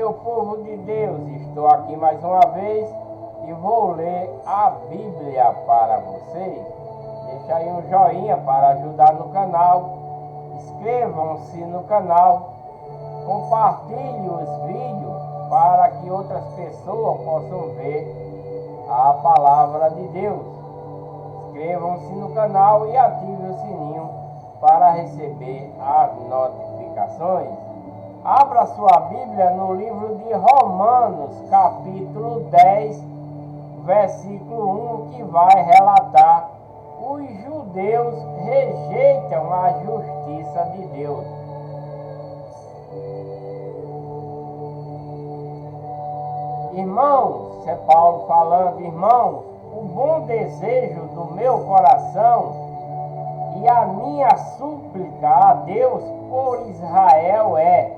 meu povo de Deus, estou aqui mais uma vez e vou ler a Bíblia para vocês. Deixa aí um joinha para ajudar no canal, inscrevam-se no canal, compartilhem os vídeos para que outras pessoas possam ver a palavra de Deus. Inscrevam-se no canal e ativem o sininho para receber as notificações. Abra sua Bíblia no livro de Romanos, capítulo 10, versículo 1, que vai relatar: os judeus rejeitam a justiça de Deus. Irmãos, é Paulo falando, irmãos, o bom desejo do meu coração e a minha súplica a Deus por Israel é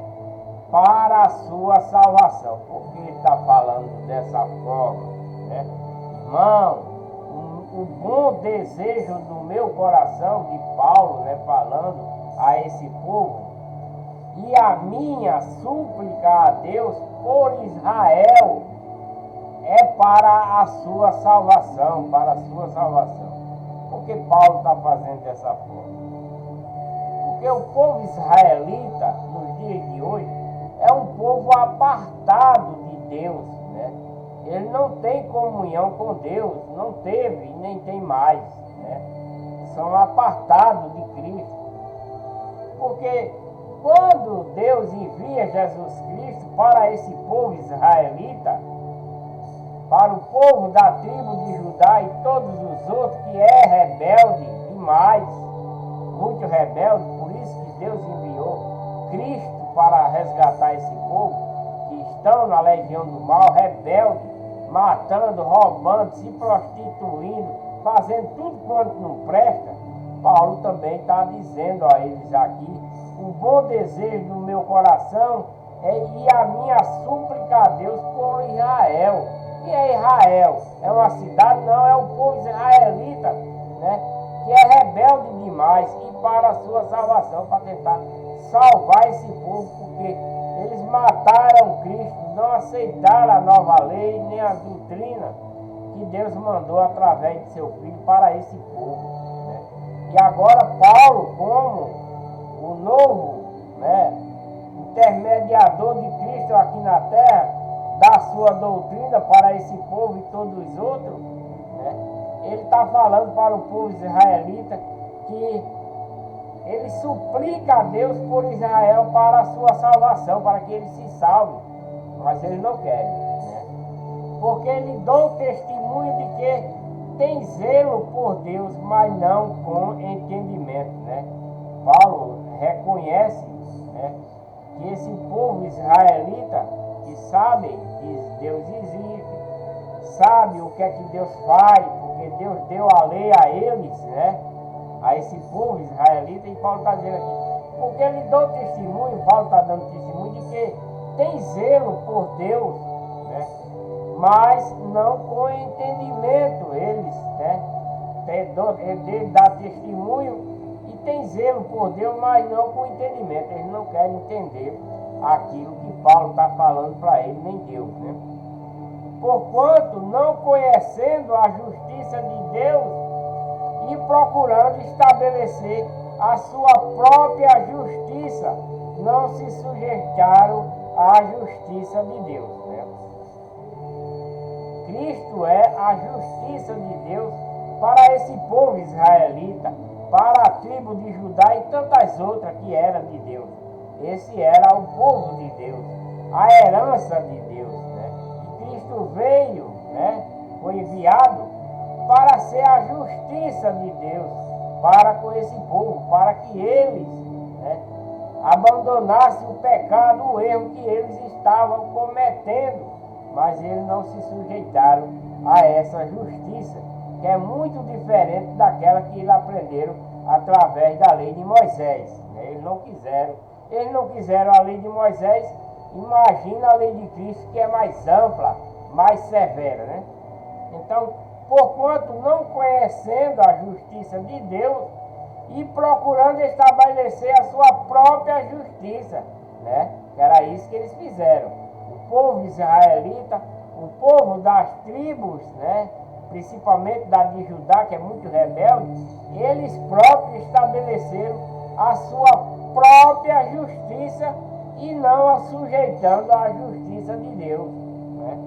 para a sua salvação. Por que ele está falando dessa forma, né? Irmão, o bom desejo do meu coração, de Paulo, né, falando a esse povo, e a minha súplica a Deus por Israel é para a sua salvação, para a sua salvação. Por que Paulo está fazendo dessa forma? Porque o povo israelita, nos dias de hoje, é um povo apartado de Deus, né? Ele não tem comunhão com Deus, não teve e nem tem mais, né? São apartados de Cristo. Porque quando Deus envia Jesus Cristo para esse povo israelita, para o povo da tribo de Judá e todos os outros que é rebelde demais, muito rebelde, por isso que Deus enviou Cristo para resgatar esse povo, que estão na legião do mal, rebelde, matando, roubando, se prostituindo, fazendo tudo quanto não presta. Paulo também está dizendo a eles aqui: o bom desejo do meu coração e a minha súplica a Deus por Israel. E é Israel? É uma cidade? Não, é o povo israelita, né, que é rebelde demais, e para a sua salvação, para tentar salvar esse povo, porque eles mataram Cristo, não aceitaram a nova lei, nem a doutrina que Deus mandou através de seu Filho para esse povo, né? E agora Paulo, como o novo, né, intermediador de Cristo aqui na terra, da sua doutrina para esse povo e todos os outros, né, ele está falando para o povo israelita que ele suplica a Deus por Israel para a sua salvação, para que ele se salve, mas eles não querem, né? Porque ele dá o testemunho de que tem zelo por Deus, mas não com entendimento, né? Paulo reconhece, né, que esse povo israelita, que sabe que Deus existe, sabe o que é que Deus faz, porque Deus deu a lei a eles, né, a esse povo israelita. E Paulo está dizendo aqui, porque ele dá testemunho, Paulo está dando testemunho de que tem zelo por Deus, né, mas não com entendimento. Eles, né, ele dá testemunho e tem zelo por Deus, mas não com entendimento. Eles não querem entender aquilo que Paulo está falando para ele, nem Deus, né? Porquanto, não conhecendo a justiça de Deus e procurando estabelecer a sua própria justiça, não se sujeitaram à justiça de Deus, né? Cristo é a justiça de Deus para esse povo israelita, para a tribo de Judá e tantas outras que eram de Deus. Esse era o povo de Deus, a herança de Deus, né? E Cristo veio, né, foi enviado para ser a justiça de Deus para com esse povo, para que eles, né, abandonassem o pecado, o erro que eles estavam cometendo, mas eles não se sujeitaram a essa justiça, que é muito diferente daquela que eles aprenderam através da lei de Moisés, né? Eles não quiseram a lei de Moisés. Imagina a lei de Cristo, que é mais ampla, mais severa, né? Então, porquanto não conhecendo a justiça de Deus e procurando estabelecer a sua própria justiça, né? Era isso que eles fizeram. o povo israelita, o povo das tribos, né, principalmente da de Judá, que é muito rebelde, eles próprios estabeleceram a sua própria justiça e não a sujeitando à justiça de Deus, né?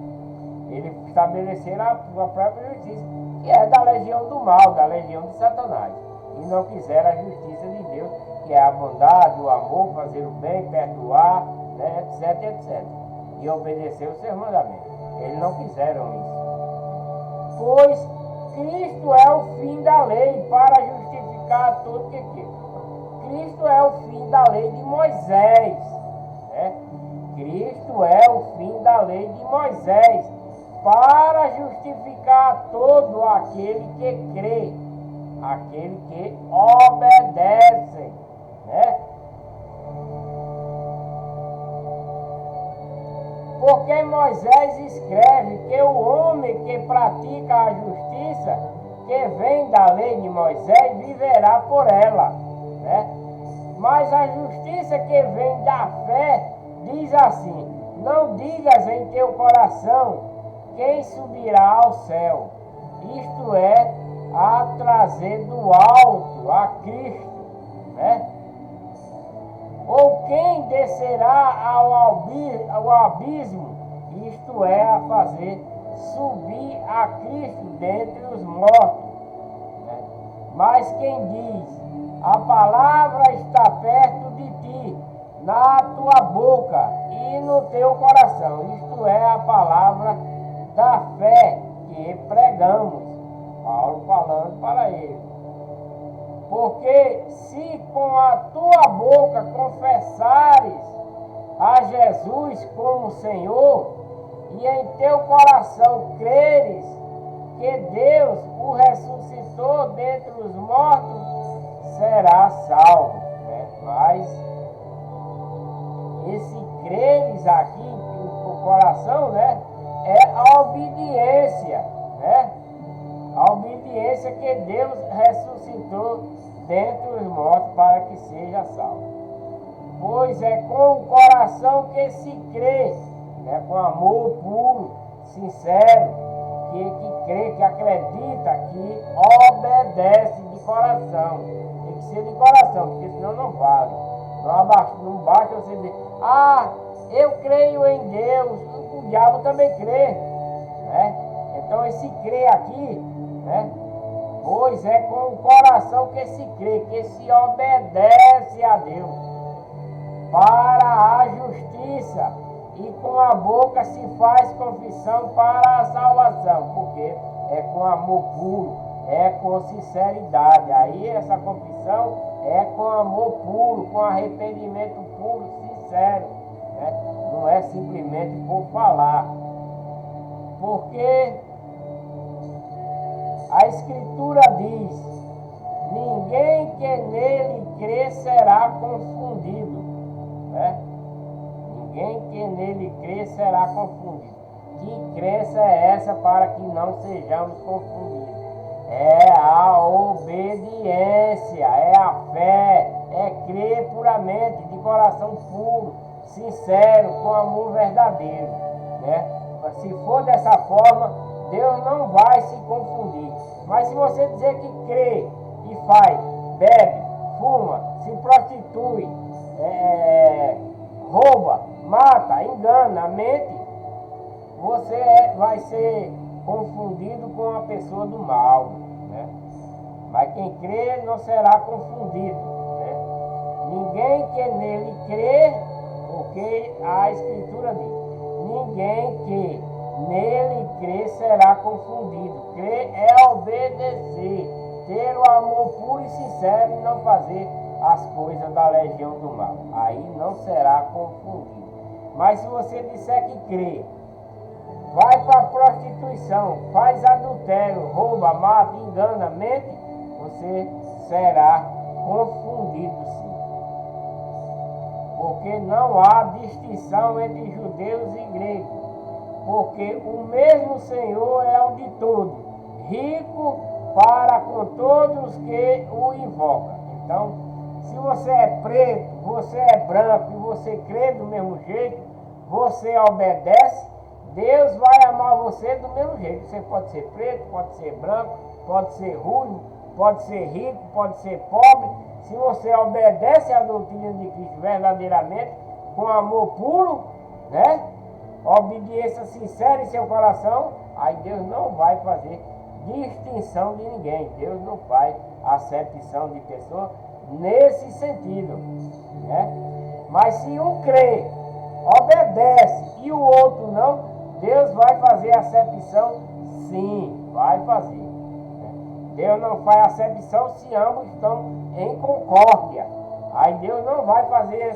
Eles estabeleceram a sua própria justiça, que é da legião do mal, da legião de Satanás, e não quiseram a justiça de Deus, que é a bondade, o amor, fazer o bem, perdoar, né, etc, etc. E obedecer os seus mandamentos. Eles não quiseram isso. Pois Cristo é o fim da lei para justificar todo que quer. Cristo é o fim da lei de Moisés, né? Cristo é o fim da lei de Moisés para justificar todo aquele que crê, aquele que obedece, né? Porque Moisés escreve que o homem que pratica a justiça, que vem da lei de Moisés, viverá por ela, né? Mas a justiça que vem da fé diz assim: não digas em teu coração quem subirá ao céu, isto é, a trazer do alto a Cristo, né? Ou quem descerá ao abismo, isto é, a fazer subir a Cristo dentre os mortos, né? Mas quem diz: a palavra está perto de ti, na tua boca e no teu coração, isto é, a palavra da fé que pregamos, Paulo falando para ele. Porque se com a tua boca confessares a Jesus como Senhor, e em teu coração creres que Deus o ressuscitou dentre os mortos, serás salvo, né? Mas esse creres aqui, o coração, né, é a obediência, né? A obediência que Deus ressuscitou dentre os mortos para que seja salvo. Pois é com o coração que se crê, né, com amor puro, sincero, que crê, que acredita, que obedece de coração. Tem que ser de coração, porque senão não vale. Não basta você dizer: ah, eu creio em Deus. O diabo também crê, né? Então esse crê aqui, né? Pois é com o coração que se crê, que se obedece a Deus para a justiça, e com a boca se faz confissão para a salvação, porque é com amor puro, é com sinceridade. Aí essa confissão é com amor puro, com arrependimento puro, sincero, né? Não é simplesmente por falar, porque a Escritura diz: ninguém que nele crê será confundido, né? Ninguém que nele crê será confundido. Que crença é essa para que não sejamos confundidos? É a obediência, é a fé, é crer puramente, de coração puro, sincero, com amor verdadeiro, né? Se for dessa forma, Deus não vai se confundir. Mas se você dizer que crê e faz, bebe, fuma, se prostitui, rouba, mata, engana, mente, você vai ser confundido com uma pessoa do mal, né? Mas quem crê não será confundido, né? Ninguém que nele crê, porque a Escritura diz: ninguém que nele crê será confundido. Crer é obedecer, ter o amor puro e sincero e não fazer as coisas da legião do mal. Aí não será confundido. Mas se você disser que crê, vai para a prostituição, faz adultério, rouba, mata, engana, mente, você será confundido sim. Porque não há distinção entre judeus e gregos, porque o mesmo Senhor é o de todos, rico para com todos que o invocam. Então, se você é preto, você é branco e você crê do mesmo jeito, você obedece, Deus vai amar você do mesmo jeito. Você pode ser preto, pode ser branco, pode ser ruivo, pode ser rico, pode ser pobre. Se você obedece à doutrina de Cristo verdadeiramente, com amor puro, né? Obediência sincera em seu coração, aí Deus não vai fazer distinção de ninguém. Deus não faz acepção de pessoa nesse sentido, né? Mas se um crê, obedece e o outro não, Deus vai fazer acepção, sim, vai fazer. Deus não faz acepção se ambos estão em concórdia. Aí Deus não vai fazer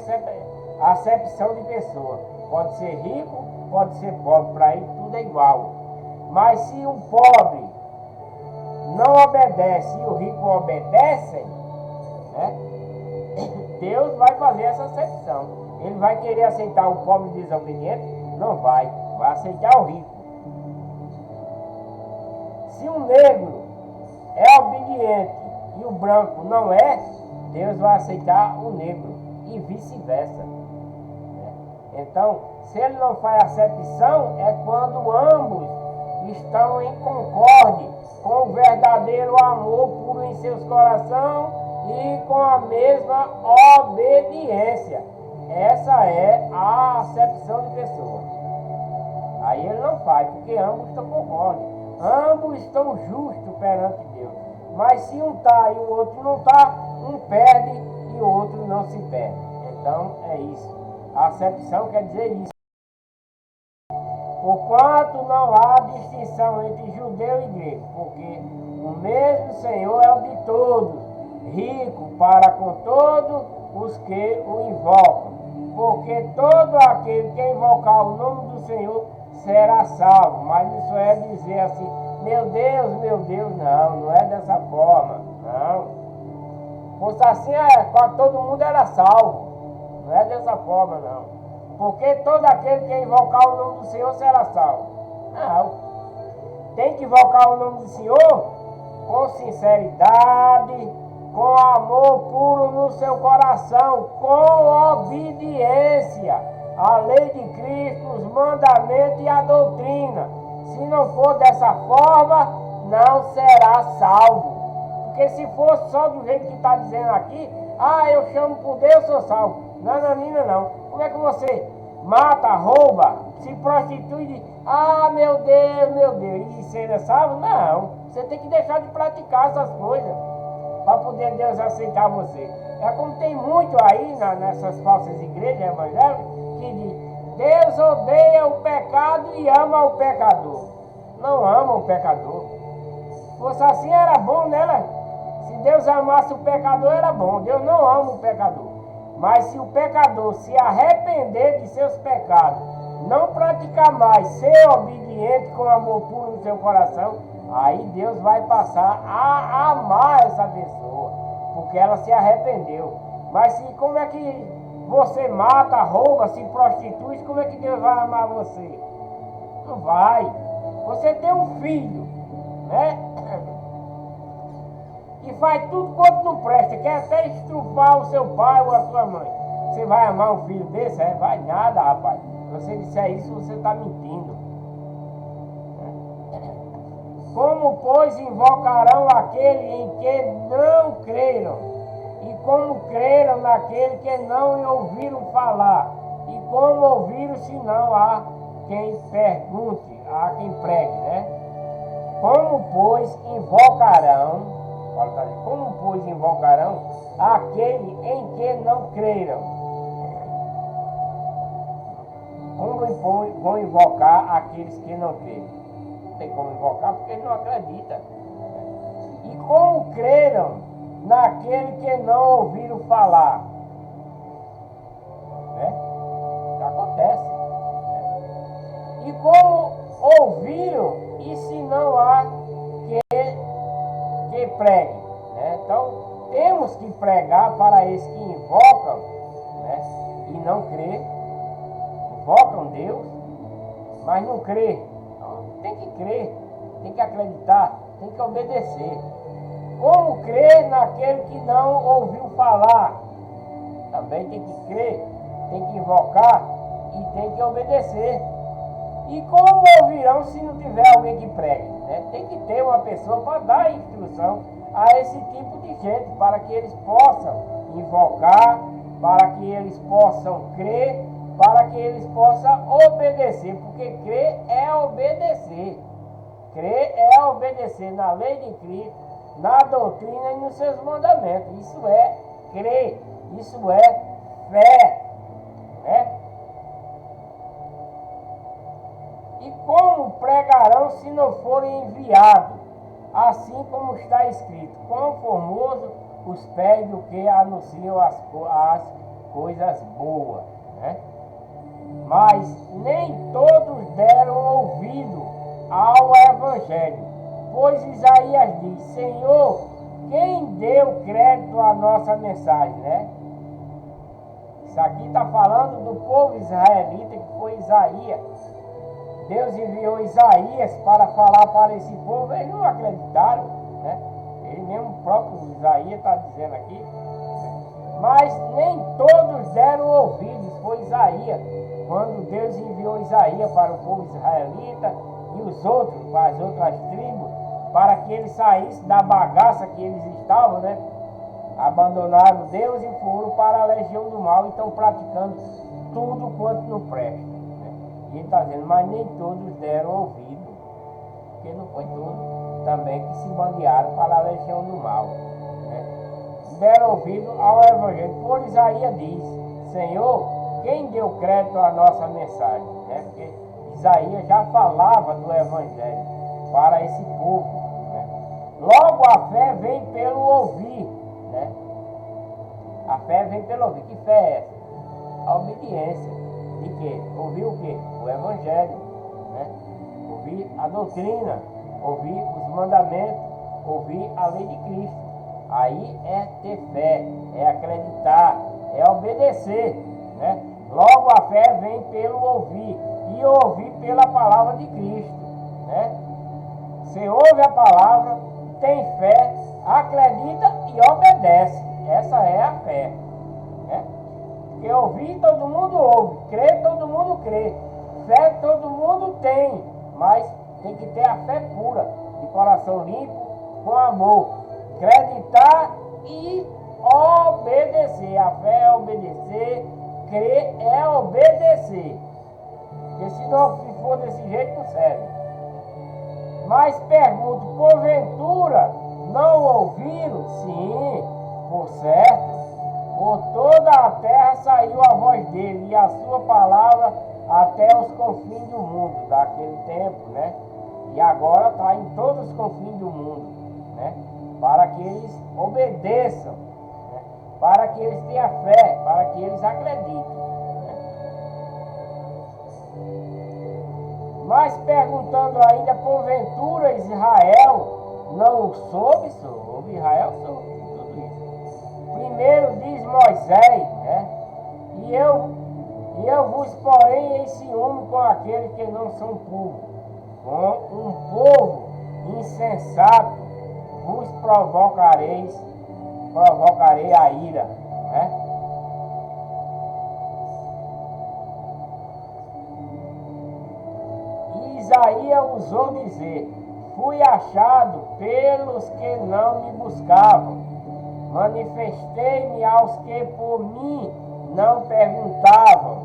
acepção de pessoa. Pode ser rico, pode ser pobre, para ele tudo é igual. Mas se um pobre não obedece e o rico obedece, né? Deus vai fazer essa acepção. Ele vai querer aceitar o pobre desobediente? Não vai. Vai aceitar o rico. Se um negro é obediente e o branco não é, Deus vai aceitar o negro e vice-versa. Então, se ele não faz acepção, é quando ambos estão em concórdia com o verdadeiro amor puro em seus corações e com a mesma obediência. Essa é a acepção de pessoa. Aí ele não faz, porque ambos estão concórdia. Ambos estão justos perante Deus. Mas se um está e o outro não está, um perde e o outro não se perde. Então é isso. A acepção quer dizer isso. Porquanto não há distinção entre judeu e grego, porque o mesmo Senhor é o de todos, rico para com todos os que o invocam. Porque todo aquele que invocar o nome do Senhor será salvo. Mas isso é dizer assim, meu Deus, não é dessa forma, não. Fosse assim, todo mundo era salvo. Não é dessa forma, não. Porque todo aquele que invocar o nome do Senhor será salvo. Não. Tem que invocar o nome do Senhor com sinceridade, com amor puro no seu coração, com obediência à lei de Cristo, os mandamentos e a doutrina. Se não for dessa forma, não será salvo. Porque se fosse só do jeito que está dizendo aqui, eu chamo por Deus, sou salvo. Não. Como é que você mata, rouba, se prostitui e diz, meu Deus, e ser salvo? Não, você tem que deixar de praticar essas coisas para poder Deus aceitar você. É como tem muito aí nessas falsas igrejas evangélicas que diz, Deus odeia o pecado e ama o pecador. Não ama o pecador. Se fosse assim era bom, né? Se Deus amasse o pecador era bom. Deus não ama o pecador. Mas se o pecador se arrepender de seus pecados, não praticar mais, ser obediente com amor puro no seu coração, aí Deus vai passar a amar essa pessoa, porque ela se arrependeu. Mas se como é que você mata, rouba, se prostitui, como é que Deus vai amar você? Não vai. Você tem um filho, né? Que faz tudo quanto não presta, quer até estrupar o seu pai ou a sua mãe. Você vai amar um filho desse? Vai nada, rapaz. Se você disser isso, você está mentindo. Como, pois, invocarão aquele em que não creram? E como creram naquele que não ouviram falar? E como ouviram se não há quem pergunte, há quem pregue, né? Como, pois, invocarão aquele em que não creram? Como vão invocar aqueles que não creram? Não tem como invocar porque eles não acreditam. E como creram naquele que não ouviram falar? Isso acontece. E como ouviram e se não há que pregue? Então, temos que pregar para esses que invocam, e não crê. Invocam Deus, mas não crê. Tem que crer, tem que acreditar, tem que obedecer. Como crer naquele que não ouviu falar? Também tem que crer, tem que invocar e tem que obedecer. E como ouvirão se não tiver alguém que pregue? Né? Tem que ter uma pessoa para dar instrução a esse tipo de gente, para que eles possam invocar, para que eles possam crer, para que eles possam obedecer, porque crer é obedecer. Crer é obedecer na lei de Cristo, na doutrina e nos seus mandamentos. Isso é crer, isso é fé, né? E como pregarão se não forem enviados? Assim como está escrito: quão formoso os pés do que anunciam as coisas boas, né? Mas nem todos deram ouvido ao Evangelho, pois Isaías diz: Senhor, quem deu crédito à nossa mensagem, né? Isso aqui está falando do povo israelita, que foi Isaías. Deus enviou Isaías para falar para esse povo, eles não acreditaram, né? Ele mesmo, próprio Isaías está dizendo aqui. Mas nem todos deram ouvidos, foi Isaías, quando Deus enviou Isaías para o povo israelita e os outros, para as outras tribos, para que eles saíssem da bagaça que eles estavam, né? Abandonaram Deus e foram para a legião do mal e estão praticando tudo quanto não presta. E ele está dizendo, mas nem todos deram ouvido, porque não foi todos também que se bandearam para a legião do mal, né? Deram ouvido ao Evangelho. Por Isaías diz: Senhor, quem deu crédito à nossa mensagem, né? Porque Isaías já falava do Evangelho para esse povo, né? Logo a fé vem pelo ouvir, né? A fé vem pelo ouvir. Que fé é essa? A obediência. De quê? Ouvir o quê? O Evangelho, né? Ouvir a doutrina, ouvir os mandamentos, ouvir a lei de Cristo. Aí é ter fé, é acreditar, é obedecer, né? Logo a fé vem pelo ouvir, e ouvir pela palavra de Cristo, né? Você ouve a palavra, tem fé, acredita e obedece. Essa é a fé, né? Porque ouvir todo mundo ouve, crer todo mundo crê, fé todo mundo tem, mas tem que ter a fé pura, de coração limpo, com amor, acreditar e obedecer. A fé é obedecer, crer é obedecer, porque se não for desse jeito não serve. Mas pergunto, porventura não ouviram? Sim, por certo. Por toda a terra saiu a voz dele, e a sua palavra até os confins do mundo, daquele tempo, né? E agora está em todos os confins do mundo, né? Para que eles obedeçam, né? Para que eles tenham fé, para que eles acreditem, né? Mas perguntando ainda, porventura Israel não soube? Soube, Israel soube tudo isso. Primeiro diz Moisés, né? E eu vos porei em ciúme com aqueles que não são povo, com um povo insensato vos provocarei a ira, né? E Isaías ousou dizer: fui achado pelos que não me buscavam, manifestei-me aos que por mim não perguntavam,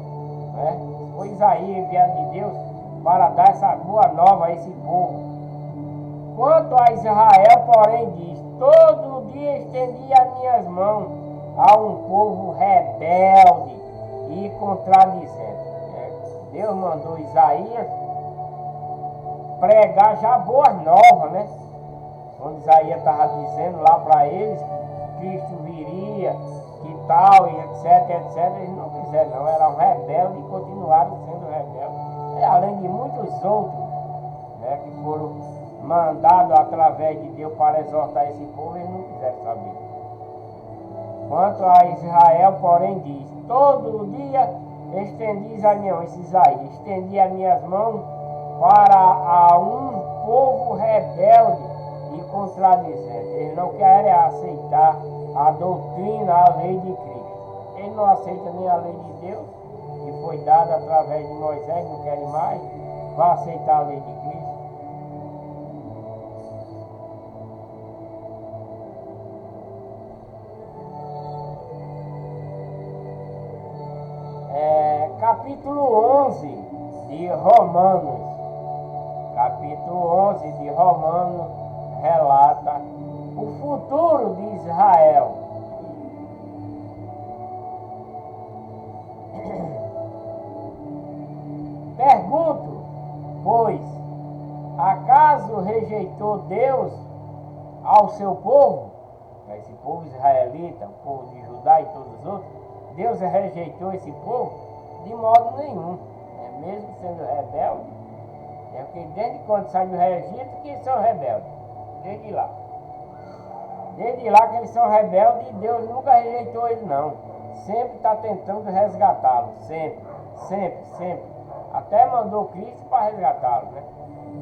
né? Foi Isaías enviado de Deus para dar essa boa nova a esse povo. Quanto a Israel, porém, diz: todo dia estendi as minhas mãos a um povo rebelde e contradizente. Deus mandou Isaías pregar já boas novas, né? Quando Isaías estava dizendo lá para eles que Cristo viria, que tal, e etc, eles não fizeram, não, eram rebeldes e continuaram sendo rebeldes. Além de muitos outros, né, que foram mandados através de Deus para exortar esse povo, eles não quiseram saber. Quanto a Israel, porém, diz: todo dia estendi as minhas mãos, Isaías, estendi as minhas mãos para um povo rebelde e contradizente. Eles não querem aceitar a doutrina, a lei de Cristo. Eles não aceitam nem a lei de Deus, que foi dada através de Moisés, não querem mais, vão aceitar a lei de Cristo. Capítulo 11 de Romanos. Capítulo 11 de Romanos relata o futuro de Israel. Pergunto, pois, acaso rejeitou Deus ao seu povo, esse povo israelita, o povo de Judá e todos os outros? Deus rejeitou esse povo? De modo nenhum, mesmo sendo rebelde, porque desde quando sai do Egito que eles são rebeldes, desde lá que eles são rebeldes, e Deus nunca rejeitou eles não, sempre está tentando resgatá-los, sempre, até mandou Cristo para resgatá-los, né?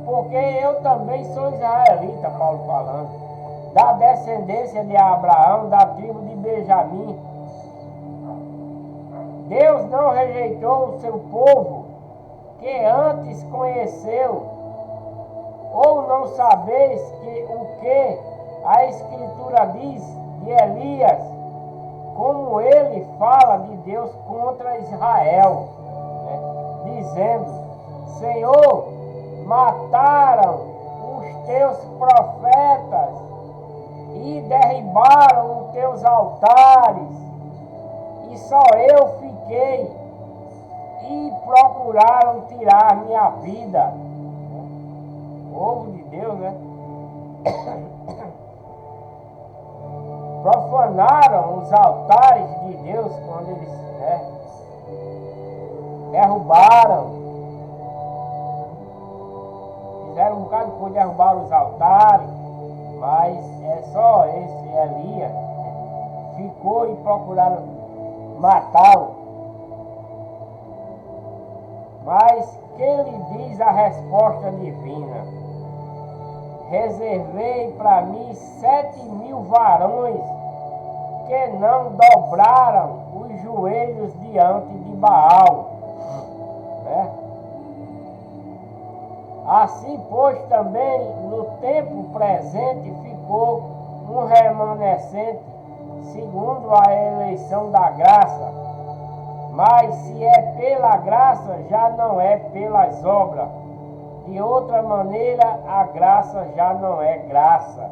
Porque eu também sou israelita, Paulo falando, da descendência de Abraão, da tribo de Benjamim. Deus não rejeitou o seu povo, que antes conheceu. Ou não sabeis o que a Escritura diz de Elias, como ele fala de Deus contra Israel, né? Dizendo: Senhor, mataram os teus profetas e derribaram os teus altares, e só eu fiquei, e procuraram tirar minha vida. Povo de Deus, né? Profanaram os altares de Deus quando eles, né, derrubaram. Fizeram um bocado de coisa, derrubaram os altares, mas é só esse Elias, né, ficou e procuraram matá-lo. Mas que lhe diz a resposta divina? Reservei para mim 7.000 varões que não dobraram os joelhos diante de Baal, né? Assim, pois, também no tempo presente ficou um remanescente segundo a eleição da graça. Mas se é pela graça, já não é pelas obras. De outra maneira, a graça já não é graça,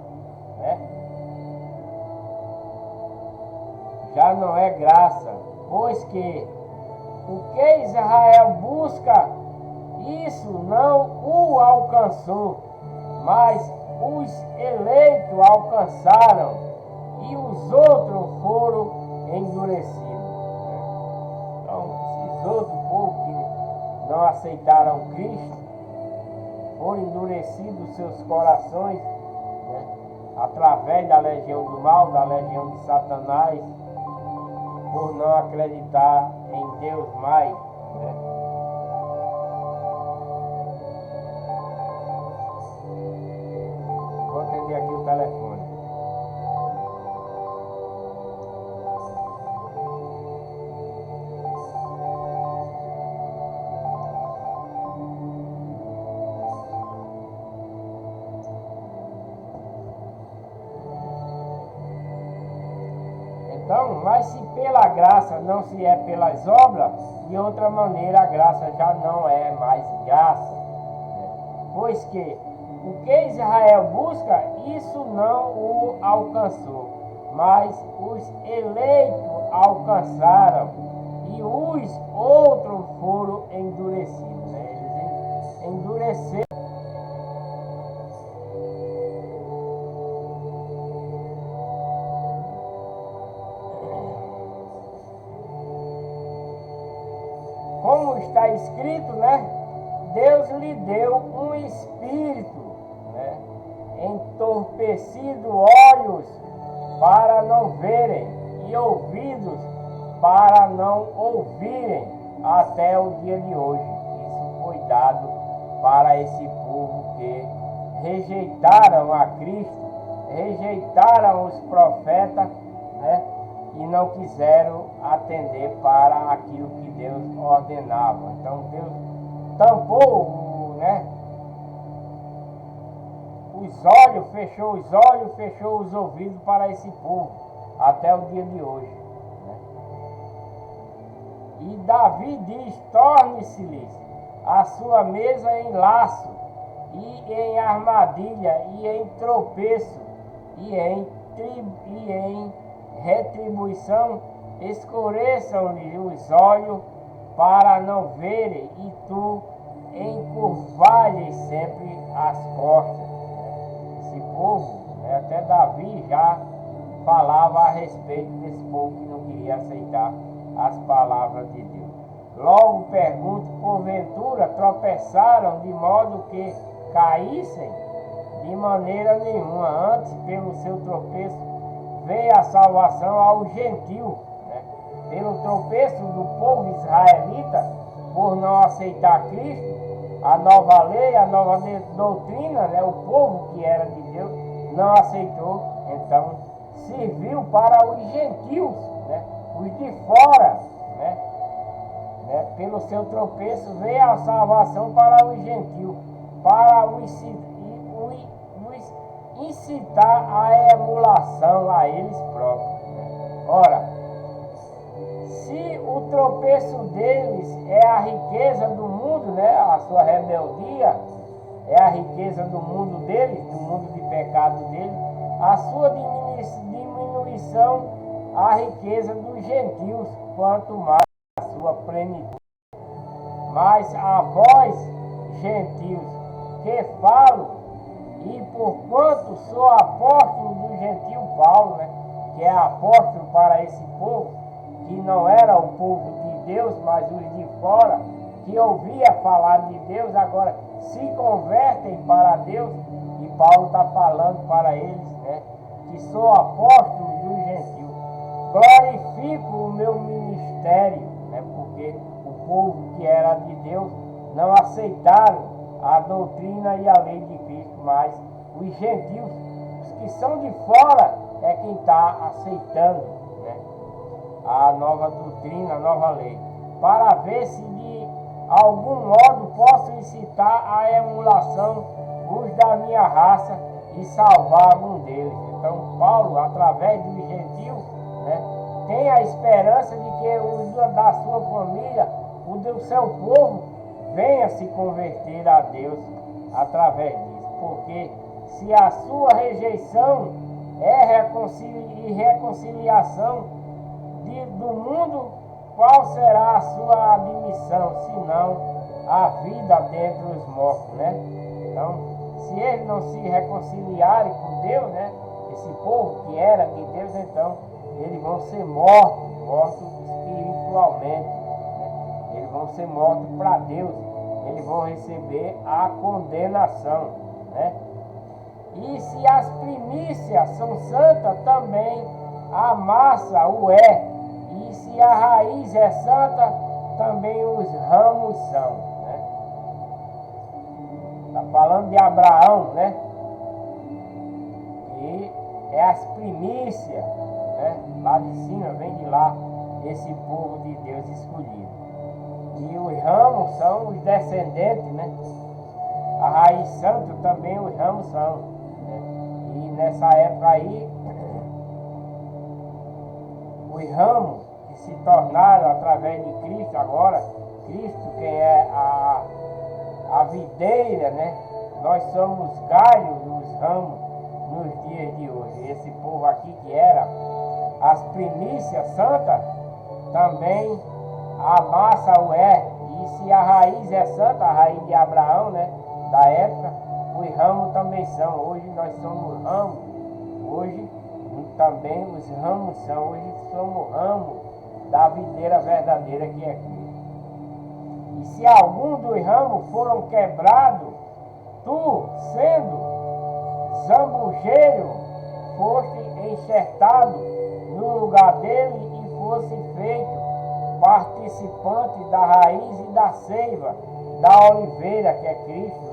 né? Já não é graça, pois que o que Israel busca, isso não o alcançou, mas os eleitos alcançaram, e os outros foram endurecidos. Então, esses outros povos que não aceitaram Cristo, foram endurecidos seus corações, né, através da legião do mal, da legião de Satanás, por não acreditar em Deus mais, né? Vou atender aqui o telefone. Então, mas se pela graça não se é pelas obras, de outra maneira a graça já não é mais graça, né? Pois que o que Israel busca, isso não o alcançou, mas os eleitos alcançaram, e os outros foram endurecidos, né? Eles endureceram. Como está escrito, né? Deus lhe deu um espírito, né, entorpecido olhos para não verem e ouvidos para não ouvirem até o dia de hoje. Isso foi dado para esse povo que rejeitaram a Cristo, rejeitaram os profetas, né, e não quiseram atender para aquilo que Deus ordenava. Então Deus tampou, os olhos, fechou os ouvidos para esse povo, até o dia de hoje. E Davi diz: torne-se-lhes a sua mesa em laço, e em armadilha, e em tropeço, e em retribuição, escureçam-lhe os olhos para não verem, e tu encurvalhes sempre as costas. Esse povo, até Davi já falava a respeito desse povo que não queria aceitar as palavras de Deus. Logo pergunto: porventura tropeçaram de modo que caíssem? De maneira nenhuma. Antes, pelo seu tropeço, veio a salvação ao gentio. Pelo tropeço do povo israelita, por não aceitar Cristo, a nova lei, a nova doutrina, o povo que era de Deus não aceitou. Então serviu para os gentios, os de fora, pelo seu tropeço veio a salvação para os gentios, para os incitar a emulação a eles próprios. Ora, se o tropeço deles é a riqueza do mundo, a sua rebeldia é a riqueza do mundo deles, do mundo de pecado deles, a sua diminuição a riqueza dos gentios, quanto mais a sua plenitude. Mas a vós, gentios, que falo, e porquanto sou apóstolo do gentio Paulo, que é apóstolo para esse povo, que não era o povo de Deus, mas os de fora, que ouvia falar de Deus, agora se convertem para Deus, e Paulo está falando para eles, que sou apóstolo do gentio. Glorifico o meu ministério, porque o povo que era de Deus não aceitaram a doutrina e a lei de Cristo, mas os gentios, os que são de fora, é quem está aceitando a nova doutrina, a nova lei, para ver se de algum modo posso incitar a emulação os da minha raça e salvar algum deles. Então Paulo, através dos gentios, tem a esperança de que os da sua família, o do seu povo, venha se converter a Deus através disso. Porque se a sua rejeição é reconciliação do mundo, qual será a sua admissão, senão a vida dentre os mortos, Então, se eles não se reconciliarem com Deus, esse povo que era de Deus, então eles vão ser mortos espiritualmente, eles vão ser mortos para Deus, eles vão receber a condenação, E se as primícias são santas, também a massa o é. E se a raiz é santa, também os ramos são. Está falando de Abraão, E é as primícias, lá de cima, vem de lá, esse povo de Deus escolhido. E os ramos são os descendentes, A raiz santa também os ramos são. E nessa época aí, os ramos que se tornaram através de Cristo agora, Cristo quem é a videira, Nós somos galhos dos ramos nos dias de hoje. Esse povo aqui que era as primícias santas, também a massa o é. E se a raiz é santa, a raiz de Abraão, da época, os ramos também são. Hoje nós somos ramos. Hoje também os ramos são. Hoje somos ramos da videira verdadeira que é Cristo. E se algum dos ramos foram quebrados, tu, sendo zambujeiro, foste enxertado no lugar dele e fosse feito participante da raiz e da seiva da oliveira, que é Cristo,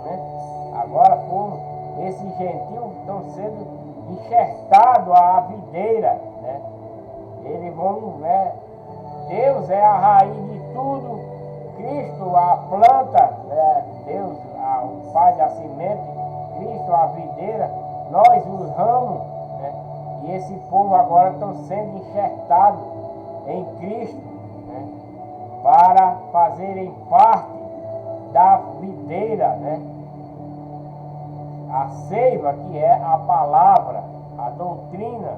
Agora, como esses gentios estão sendo enxertados à videira, eles vão, né? Deus é a raiz de tudo, Cristo a planta, né? Deus o Pai da semente, Cristo a videira, nós os ramos, né? E esse povo agora estão sendo enxertados em Cristo, né? Para fazerem parte da videira, né? A seiva, que é a palavra, a doutrina.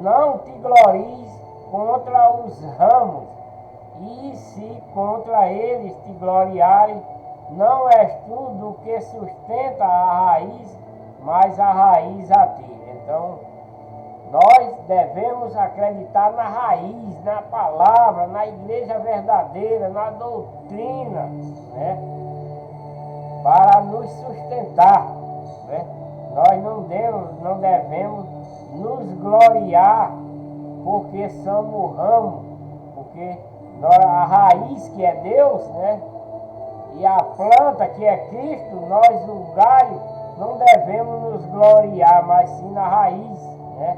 Não te glories contra os ramos, e se contra eles te gloriarem, não és tu do que sustenta a raiz, mas a raiz a ti. Então, nós devemos acreditar na raiz, na palavra, na igreja verdadeira, na doutrina, né? Para nos sustentar, né? Nós não devemos nos gloriar porque somos ramo, porque a raiz que é Deus, né? E a planta que é Cristo, nós o galho, não devemos nos gloriar, mas sim na raiz, né?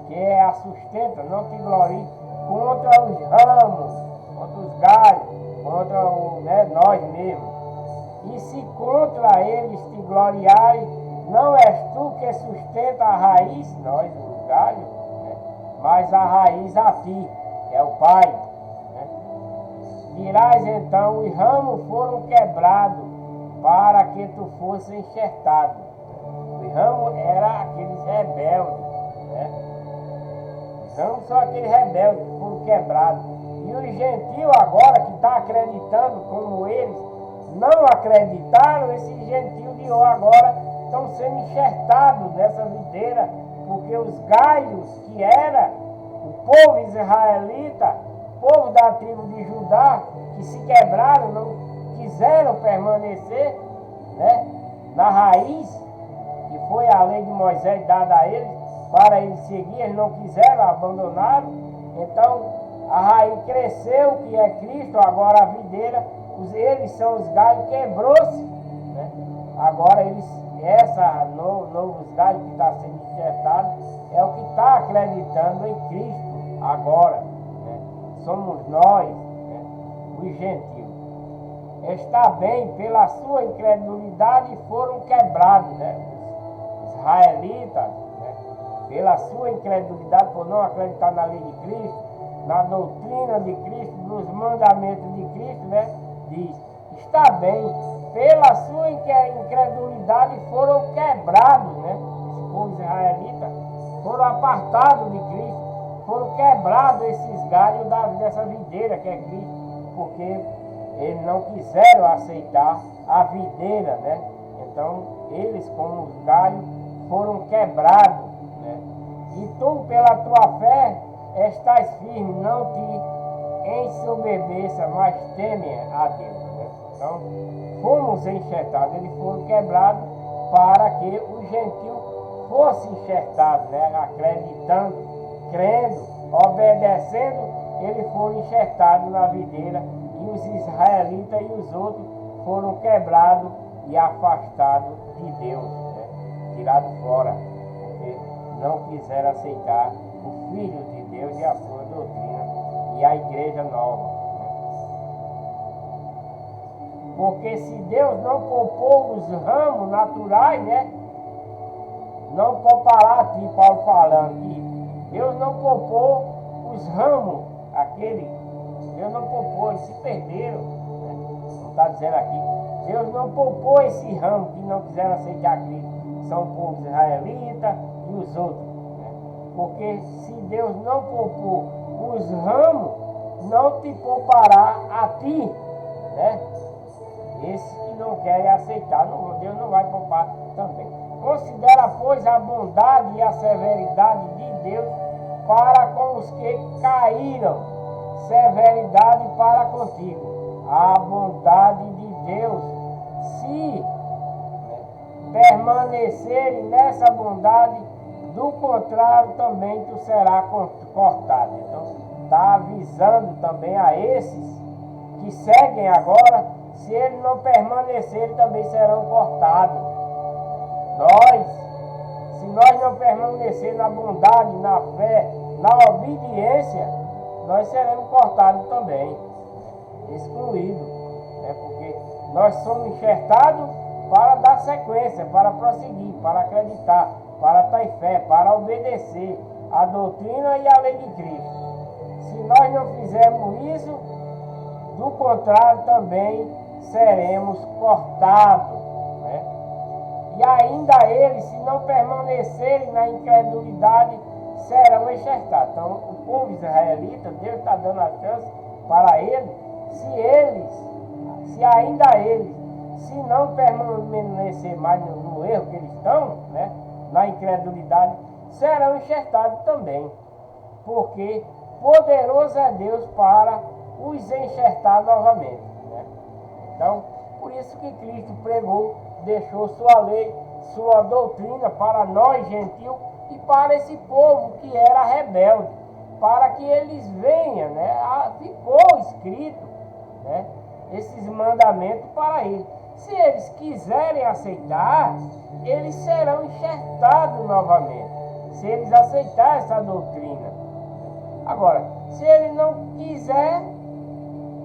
Que é a sustenta. Não te glorie contra os ramos, contra os galhos, contra né, nós mesmos. E se contra eles te gloriarem, não és tu que sustenta a raiz, nós os galhos, né? Mas a raiz a ti, que é o Pai, né? Dirás então, os ramos foram quebrados para que tu fosse enxertado. Os ramos eram aqueles rebeldes, né? Os ramos são aqueles rebeldes que foram quebrados. E os gentios agora que estão acreditando como eles não acreditaram, esses gentios de hoje agora estão sendo enxertados nessa videira, porque os galhos que era o povo israelita, povo da tribo de Judá, que se quebraram, não quiseram permanecer, né, na raiz, que foi a lei de Moisés dada a eles, para eles seguir, eles não quiseram, abandonaram. Então a raiz cresceu, que é Cristo, agora a videira, eles são os galhos, quebrou-se, né? Agora novos galhos que está sendo enxertado, é o que está acreditando em Cristo agora, né? Somos nós, né? Os gentios. Está bem, pela sua incredulidade foram quebrados, né? Os israelitas, né? Pela sua incredulidade, por não acreditar na lei de Cristo, na doutrina de Cristo, nos mandamentos de Cristo, né? Diz, está bem, pela sua incredulidade foram quebrados, né? Esse povo israelita foram apartados de Cristo, foram quebrados esses galhos dessa videira que é Cristo, porque eles não quiseram aceitar a videira, né? Então eles, como os galhos, foram quebrados, né? E tu, pela tua fé, estás firme, não te ensoberbeça, mas teme a Deus, né? Então, fomos enxertados, eles foram quebrados para que o gentio fosse enxertado, né? Acreditando, crendo, obedecendo, eles foram enxertados na videira, e os israelitas e os outros foram quebrados e afastados de Deus, né? Tirados fora, porque não quiseram aceitar o Filho de Deus e a sua doutrina e a igreja nova, né? Porque se Deus não poupou os ramos naturais, né? Não poupará aqui, Paulo falando que Deus não poupou os ramos, Deus não poupou, eles se perderam, né? Não está dizendo aqui. Deus não poupou esse ramo que não quiseram aceitar Cristo. São o povo israelita e os outros, né? Porque se Deus não poupou os ramos, não te poupará a ti, né? Esses que não querem aceitar, Deus não vai poupar também. Considera, pois, a bondade e a severidade de Deus para com os que caíram, severidade para contigo. A bondade de Deus, se permanecerem nessa bondade, do contrário também tu serás cortado. Então está avisando também a esses que seguem agora, se eles não permanecerem também serão cortados. Se nós não permanecer na bondade, na fé, na obediência, nós seremos cortados também, excluídos, né? Porque nós somos enxertados para dar sequência, para prosseguir, para acreditar, para estar em fé, para obedecer a doutrina e a lei de Cristo. Se nós não fizermos isso, do contrário também seremos cortados, né? E ainda eles, se não permanecerem na incredulidade, serão enxertados. Então, o povo israelita, Deus está dando a chance para eles, se ainda eles, se não permanecer mais no erro que eles estão, né, na incredulidade, serão enxertados também, porque poderoso é Deus para os enxertar novamente, né? Então, por isso que Cristo pregou, deixou sua lei, sua doutrina para nós gentios e para esse povo que era rebelde, para que eles venham, né? Ficou escrito, né, esses mandamentos para eles. Se eles quiserem aceitar, eles serão enxertados novamente, se eles aceitarem essa doutrina. Agora, se ele não quiser,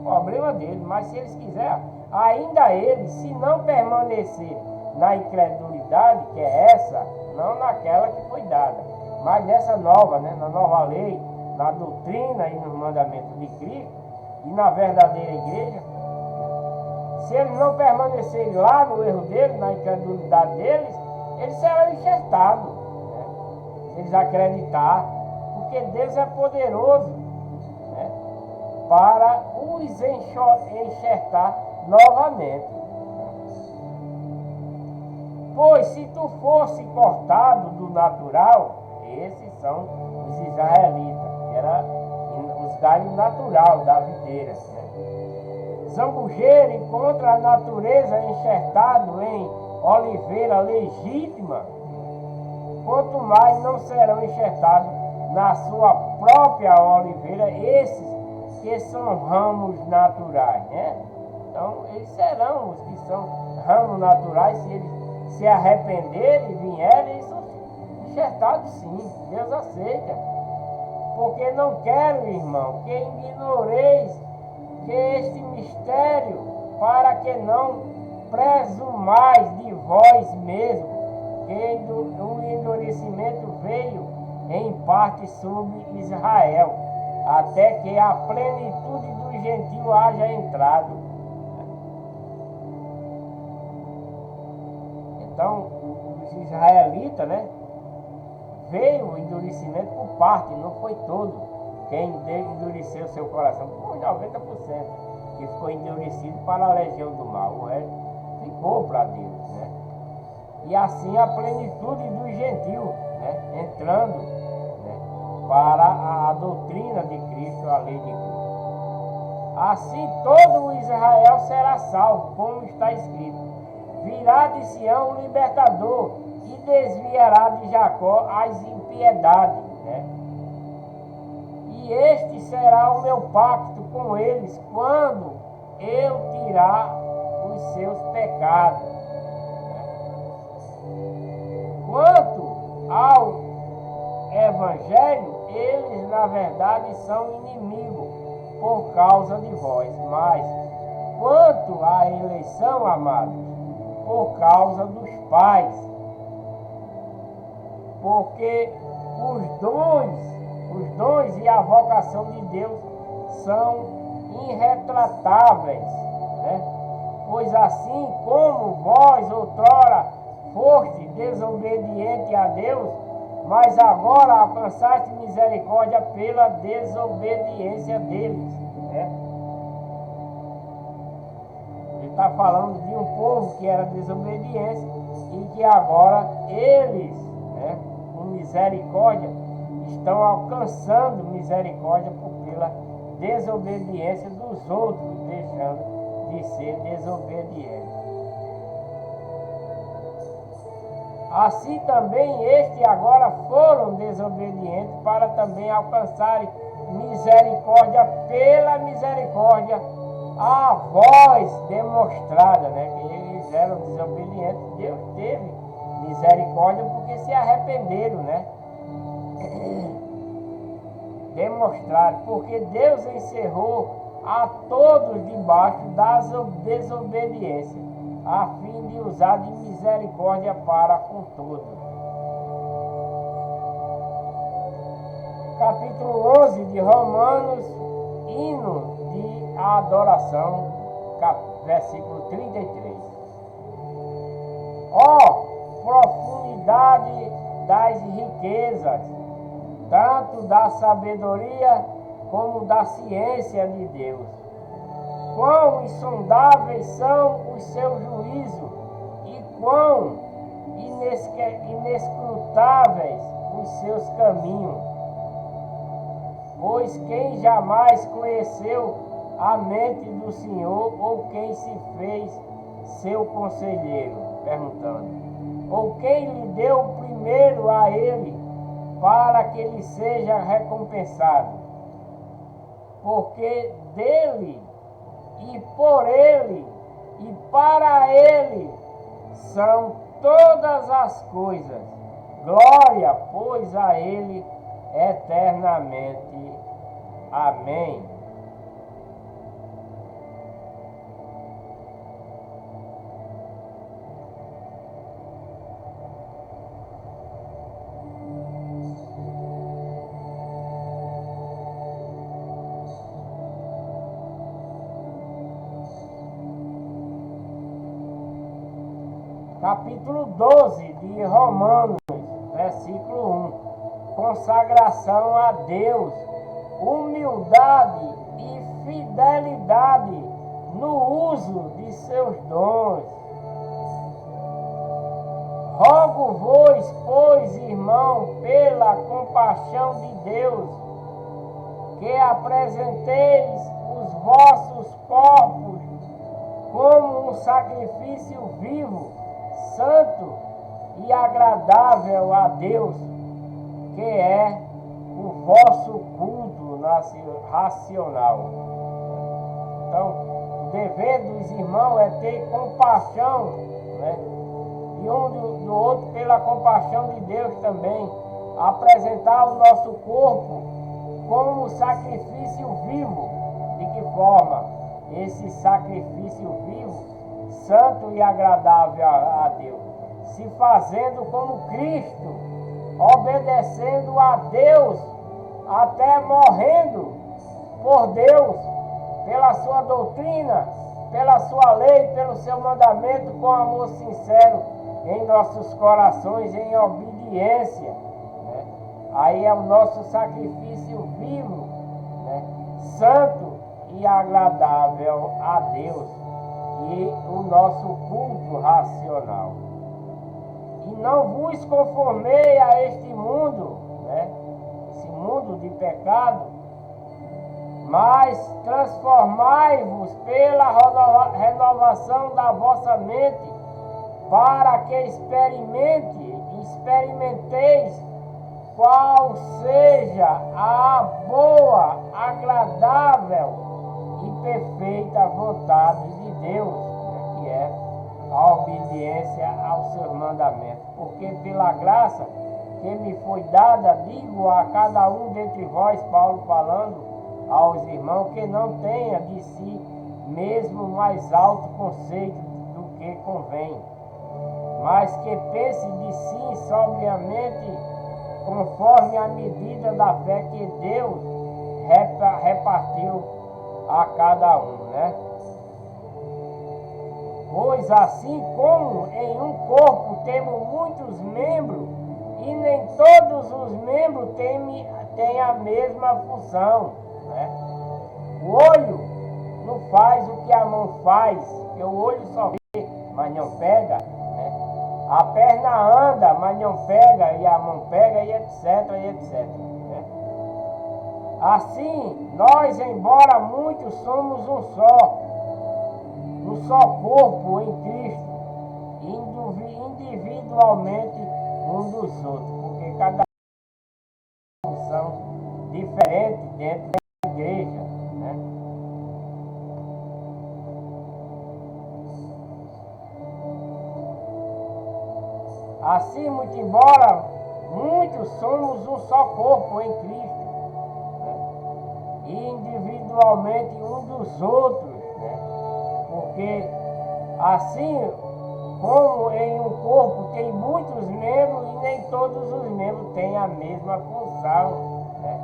problema dele, mas se eles quiserem, ainda eles, se não permanecer na incredulidade, que é essa, não naquela que foi dada, mas nessa nova, né, na nova lei, na doutrina e nos mandamentos de Cristo e na verdadeira igreja, se eles não permanecerem lá no erro deles, na incredulidade deles, eles serão enxertados, né? Se eles acreditar, porque Deus é poderoso, né, para os enxertar novamente. Pois se tu fosse cortado do natural, esses são os israelitas, que eram os galhos naturais da videira, né? Zambujeiro contra a natureza enxertado em oliveira legítima, quanto mais não serão enxertados na sua própria oliveira esses que são ramos naturais, né? Então eles serão os que são ramos naturais, se eles se arrependerem e vierem, eles são enxertados sim, Deus aceita. Porque não quero, irmão, que ignoreis que este mistério, para que não presumais de vós mesmo, que o endurecimento veio em parte sobre Israel, até que a plenitude do gentio haja entrado. Então, os israelitas, né, veio o endurecimento por parte, não foi todo. Quem endureceu seu coração foi 90%, que ficou endurecido para a legião do mal, o resto ficou para Deus, né? E assim a plenitude do gentio, né, entrando, né, para a doutrina de Cristo, a lei de Cristo. Assim todo o Israel será salvo, como está escrito: virá de Sião o libertador e desviará de Jacó as impiedades, né? E este será o meu pacto com eles quando eu tirar os seus pecados. Quanto ao Evangelho, eles na verdade são inimigos por causa de vós, mas quanto à eleição, amados, por causa dos pais, porque os dons e a vocação de Deus são irretratáveis, né? Pois assim como vós outrora foste desobediente a Deus, mas agora alcançaste misericórdia pela desobediência deles, né? Ele está falando de um povo que era desobediente e que agora eles, né, com misericórdia, estão alcançando misericórdia pela desobediência dos outros, deixando de ser desobedientes. Assim também estes agora foram desobedientes para também alcançarem misericórdia pela misericórdia a vós demonstrada, né? Que eles eram desobedientes, Deus teve misericórdia porque se arrependeram, né? Demonstraram, porque Deus encerrou a todos debaixo das desobediências, a fim de usar de misericórdia para com todos. Capítulo 11 de Romanos, hino de adoração, versículo 33. Ó, profundidade das riquezas, tanto da sabedoria como da ciência de Deus. Quão insondáveis são os seus juízos e quão inescrutáveis os seus caminhos. Pois quem jamais conheceu a mente do Senhor, ou quem se fez seu conselheiro, perguntando, ou quem lhe deu primeiro a ele, para que ele seja recompensado? Porque dele, e por ele, e para ele, são todas as coisas. Glória, pois, a ele eternamente. Amém. Capítulo 12 de Romanos, versículo 1. Consagração a Deus, humildade e fidelidade no uso de seus dons. Rogo-vos, pois, irmão, pela compaixão de Deus, que apresenteis os vossos corpos como um sacrifício vivo, santo e agradável a Deus, que é o vosso culto racional. Então, o dever dos irmãos é ter compaixão, né? E um do outro pela compaixão de Deus também, apresentar o nosso corpo como sacrifício vivo. De que forma? Esse sacrifício vivo, santo e agradável a Deus, se fazendo como Cristo, obedecendo a Deus, até morrendo por Deus, pela sua doutrina, pela sua lei, pelo seu mandamento, com amor sincero em nossos corações, em obediência, né? Aí é o nosso sacrifício vivo, né? Santo e agradável a Deus, e o nosso culto racional. E não vos conformei a este mundo, né? Esse mundo de pecado, mas transformai-vos pela renovação da vossa mente, para que experimenteis qual seja a boa, agradável e perfeita vontade de Deus, né, que é a obediência aos seus mandamentos. Porque pela graça que me foi dada, digo a cada um dentre vós, Paulo falando aos irmãos, que não tenha de si mesmo mais alto conceito do que convém, mas que pense de si sobriamente, conforme a medida da fé que Deus repartiu a cada um, né? Pois assim como em um corpo temos muitos membros, e nem todos os membros têm a mesma função, né? O olho não faz o que a mão faz, porque o olho só vê, mas não pega, né? A perna anda, mas não pega, e a mão pega, e etc, né? Assim, nós, embora muitos, somos um só corpo em Cristo, individualmente um dos outros, porque cada um são diferentes dentro da igreja, né? Assim, muito embora muitos somos um só corpo em Cristo, né? E individualmente um dos outros, né? Porque assim como em um corpo tem muitos membros e nem todos os membros têm a mesma função, né?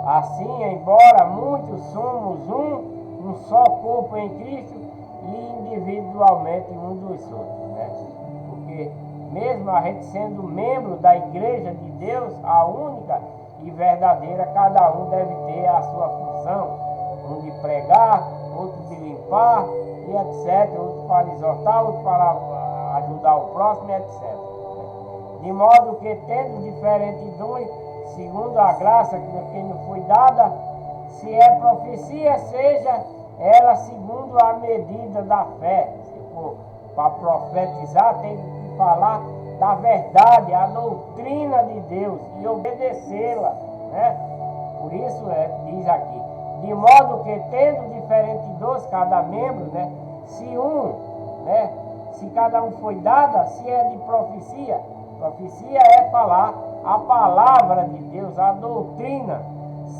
Assim, embora muitos somos um só corpo em Cristo e individualmente um dos outros, né? Porque mesmo a gente sendo membro da igreja de Deus, a única e verdadeira, cada um deve ter a sua função, um de pregar, outro de limpar e etc, outro para exortar, outro para ajudar o próximo, etc. De modo que, tendo diferentes dons, segundo a graça que nos foi dada, se é profecia, seja ela segundo a medida da fé. Se for para profetizar, tem que falar da verdade, a doutrina de Deus e obedecê-la, né? Por isso diz aqui, de modo que, tendo diferentes dons cada membro, né? Se cada um foi dada, se é de profecia, profecia é falar a palavra de Deus, a doutrina,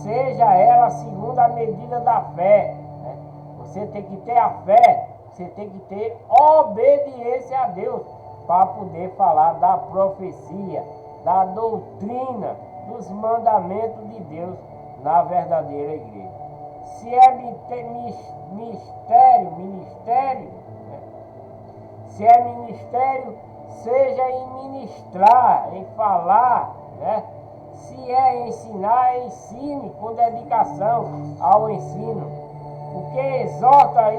seja ela segundo a medida da fé, né? Você tem que ter a fé, você tem que ter obediência a Deus para poder falar da profecia, da doutrina, dos mandamentos de Deus na verdadeira igreja. Se é ministério, né? Se é ministério, seja em ministrar, em falar, né? Se é ensinar, ensine com dedicação ao ensino. O que exorta,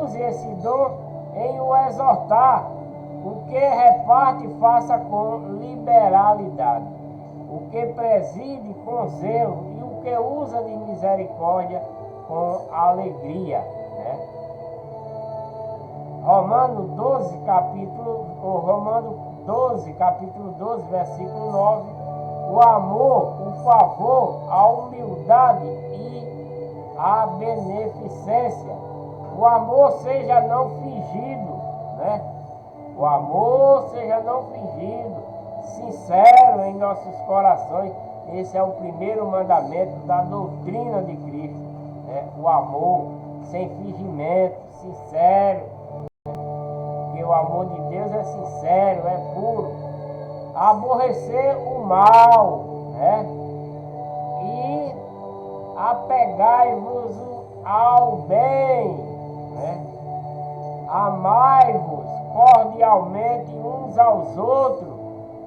use esse dom em o exortar. O que reparte, faça com liberalidade. O que preside, com zelo. E o que usa de misericórdia, com alegria, né? Romanos 12, capítulo 12, versículo 9. O amor, o favor, a humildade e a beneficência. O amor seja não fingido, né? O amor seja não fingido, sincero em nossos corações. Esse é o primeiro mandamento da doutrina de Cristo, né? O amor sem fingimento, sincero. Porque o amor de Deus é sincero, é puro. Aborrecer o mal, né? E apegai-vos ao bem, né? Amai-vos cordialmente uns aos outros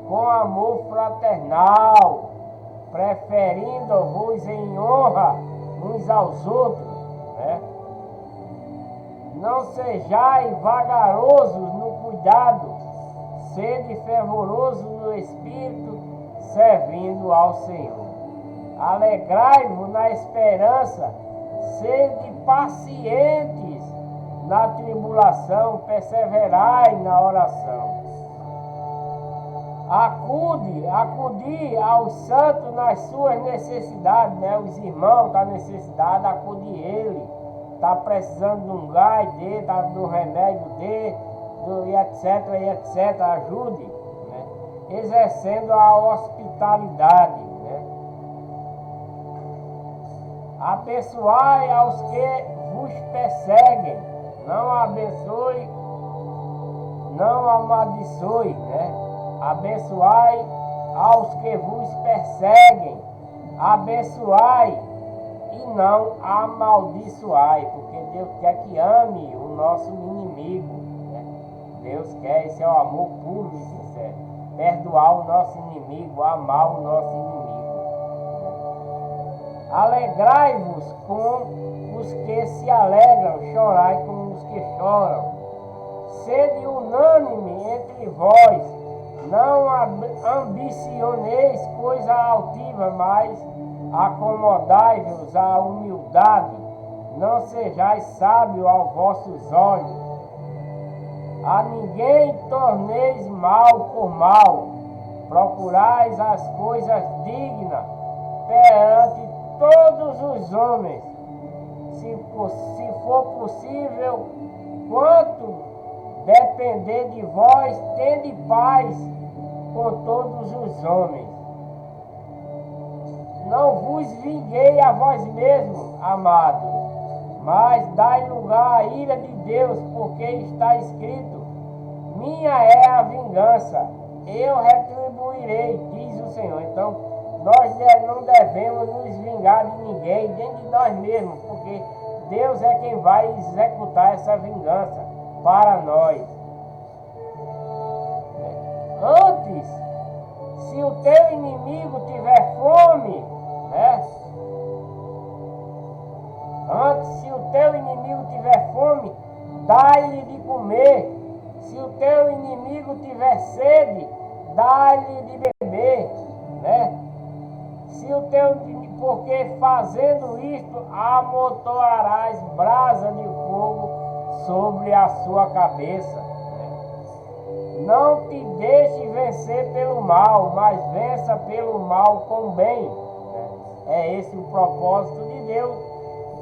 com amor fraternal, preferindo-vos em honra uns aos outros, né? Não sejais vagarosos no cuidado, sede fervorosos no espírito, servindo ao Senhor. Alegrai-vos na esperança, sede pacientes na tribulação, perseverai na oração. Acudi aos santos nas suas necessidades, né? Os irmãos estão necessitados, acude ele. Está precisando de um gás dele, está do remédio dele, e etc. Ajude, né? Exercendo a hospitalidade, né? Abençoai aos que vos perseguem, não abençoe, não amaldiçoe, né? Abençoai aos que vos perseguem, abençoai e não amaldiçoai, porque Deus quer que ame o nosso inimigo, né? Deus quer, esse é o amor puro e sincero, perdoar o nosso inimigo, amar o nosso inimigo, né? Alegrai-vos com os que se alegram, chorai com os que choram. Sede unânime entre vós, não ambicioneis coisa altiva, mas acomodai-vos à humildade. Não sejais sábios aos vossos olhos. A ninguém torneis mal por mal. Procurais as coisas dignas perante todos os homens. Se for possível, quanto depender de vós, tende paz com todos os homens. Não vos vinguei a vós mesmos, amados, mas dai lugar à ira de Deus, porque está escrito: minha é a vingança, eu retribuirei, diz o Senhor. Então, nós não devemos nos vingar de ninguém, nem de nós mesmos, porque Deus é quem vai executar essa vingança para nós. Antes, se o teu inimigo tiver fome, né? Antes, se o teu inimigo tiver fome, dá-lhe de comer. Se o teu inimigo tiver sede, dá-lhe de beber, né? Se o teu, porque fazendo isto, amontoarás brasa de fogo sobre a sua cabeça. Né? Não te deixe vencer pelo mal, mas vença pelo mal com o bem. Né? É esse o propósito de Deus.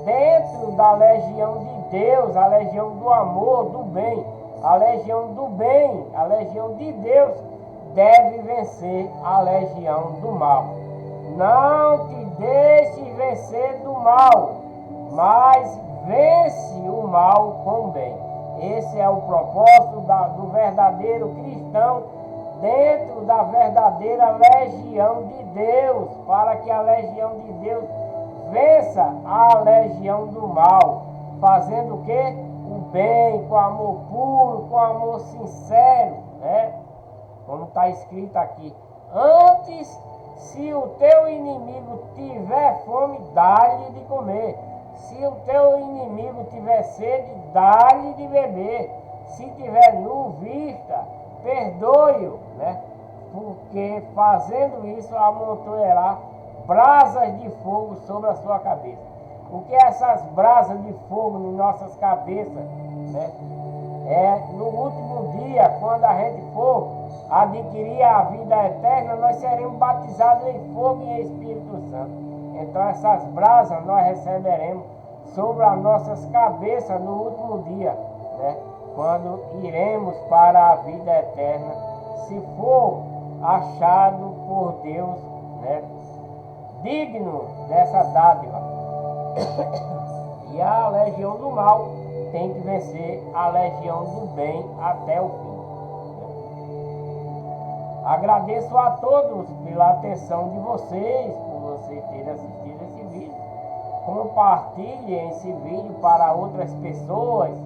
Dentro da legião de Deus, a legião do amor, do bem, a legião do bem, a legião de Deus, deve vencer a legião do mal. Não te deixe vencer do mal, mas vence o mal com o bem. Esse é o propósito do verdadeiro cristão dentro da verdadeira legião de Deus, para que a legião de Deus vença a legião do mal, fazendo o quê? O bem, com amor puro, com amor sincero, né? Como está escrito aqui. Antes, se o teu inimigo tiver fome, dá-lhe de comer. Se o teu inimigo tiver sede, dá-lhe de beber. Se tiver nu vista, perdoe-o, né? Porque fazendo isso, amontoará brasas de fogo sobre a sua cabeça. O que é essas brasas de fogo em nossas cabeças, né? É no último dia, quando a gente for adquirir a vida eterna, nós seremos batizados em fogo e em Espírito Santo. Então essas brasas nós receberemos sobre as nossas cabeças no último dia, né? Quando iremos para a vida eterna, se for achado por Deus, né? Digno dessa dádiva. E a legião do mal tem que vencer a legião do bem até o fim. Agradeço a todos pela atenção de vocês, por vocês terem assistido esse vídeo. Compartilhem esse vídeo para outras pessoas,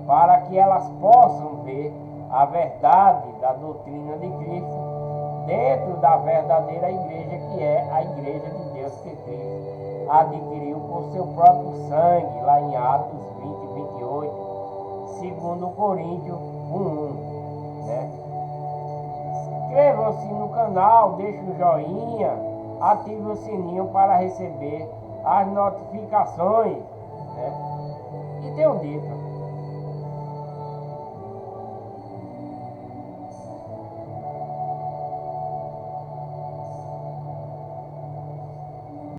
para que elas possam ver a verdade da doutrina de Cristo dentro da verdadeira igreja, que é a igreja de Deus que Cristo adquiriu por seu próprio sangue, lá em Atos 20, 28, 2 Coríntios 1, né? Inscrevam-se no canal, deixem o joinha, ative o sininho para receber as notificações, né? E tenho dito,